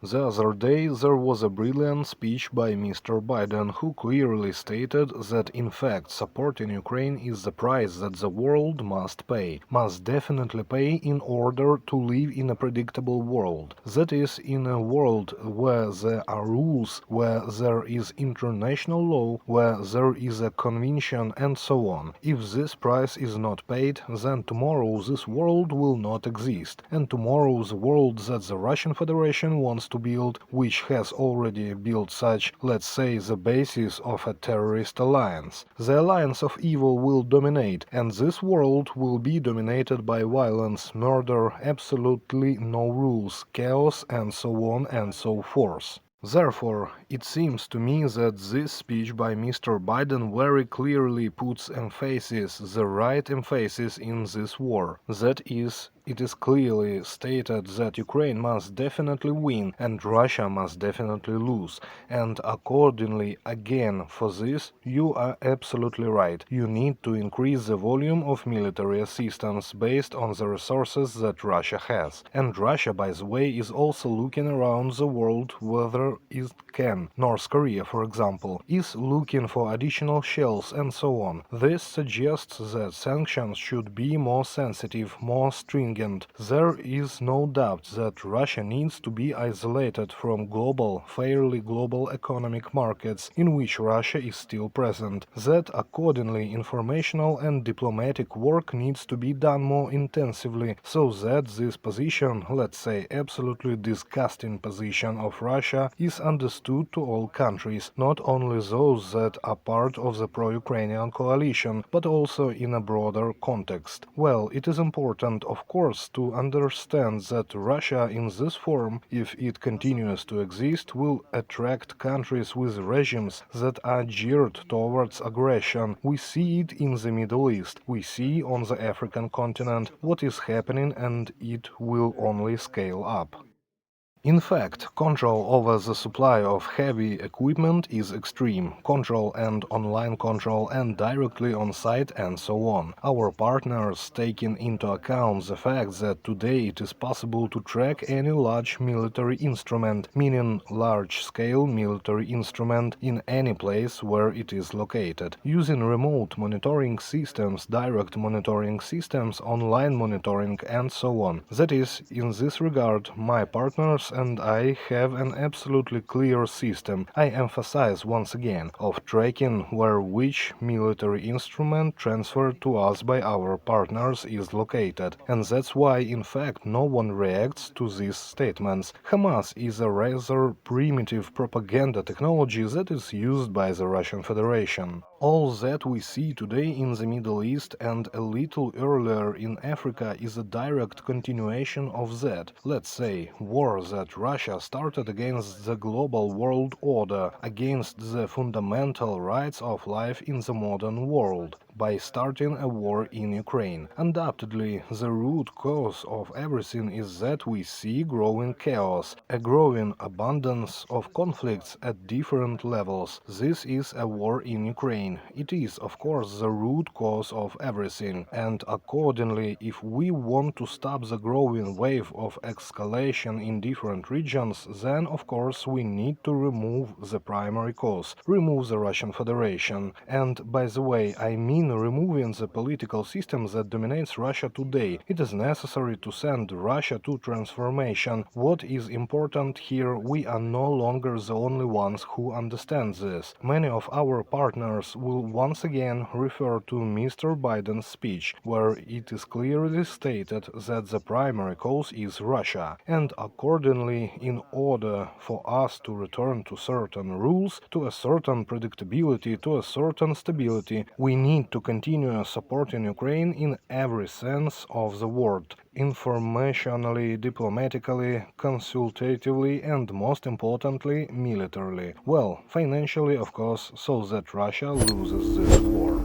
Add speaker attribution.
Speaker 1: The other day there was a brilliant speech by Mr. Biden who clearly stated that in fact supporting Ukraine is the price that the world must pay, must definitely pay in order to live in a predictable world. That is, in a world where there are rules, where there is international law, where there is a convention and so on. If this price is not paid, then tomorrow this world will not exist, and tomorrow the world that the Russian Federation wants to build, which has already built such, let's say, the basis of a terrorist alliance. The alliance of evil will dominate, and this world will be dominated by violence, murder, absolutely no rules, chaos, and so on and so forth. Therefore, it seems to me that this speech by Mr. Biden very clearly puts emphasis, the right emphasis in this war. That is, it is clearly stated that Ukraine must definitely win and Russia must definitely lose. And accordingly, again, for this, you are absolutely right. You need to increase the volume of military assistance based on the resources that Russia has. And Russia, by the way, is also looking around the world whether it can. North Korea, for example, is looking for additional shells and so on. This suggests that sanctions should be more sensitive, more stringent. There is no doubt that Russia needs to be isolated from fairly global economic markets in which Russia is still present. That accordingly informational and diplomatic work needs to be done more intensively, so that this position, let's say absolutely disgusting position of Russia, is understood to all countries, not only those that are part of the pro-Ukrainian coalition, but also in a broader context. Well, it is important, of course, to understand that Russia in this form, if it continues to exist, will attract countries with regimes that are geared towards aggression. We see it in the Middle East, we see on the African continent what is happening, and it will only scale up. In fact, control over the supply of heavy equipment is extreme. Control and online control and directly on site and so on. Our partners taking into account the fact that today it is possible to track any large military instrument, meaning large-scale military instrument in any place where it is located, using remote monitoring systems, direct monitoring systems, online monitoring and so on. That is, in this regard, my partners and I have an absolutely clear system, I emphasize once again, of tracking where which military instrument transferred to us by our partners is located. And that's why, in fact, no one reacts to these statements. Hamas is a rather primitive propaganda technology that is used by the Russian Federation. All that we see today in the Middle East and a little earlier in Africa is a direct continuation of that, let's say, war that Russia started against the global world order, against the fundamental rights of life in the modern world, by starting a war in Ukraine. Undoubtedly, the root cause of everything is that we see growing chaos, a growing abundance of conflicts at different levels. This is a war in Ukraine. It is, of course, the root cause of everything, and accordingly, if we want to stop the growing wave of escalation in different regions, then, of course, we need to remove the primary cause, remove the Russian Federation. And, by the way, I mean removing the political system that dominates Russia today. It is necessary to send Russia to transformation. What is important here, we are no longer the only ones who understand this. Many of our partners will once again refer to Mr. Biden's speech, where it is clearly stated that the primary cause is Russia. And accordingly, in order for us to return to certain rules, to a certain predictability, to a certain stability, we need to continue supporting Ukraine in every sense of the word, informationally, diplomatically, consultatively, and most importantly, militarily. Well, financially, of course, so that Russia loses this war.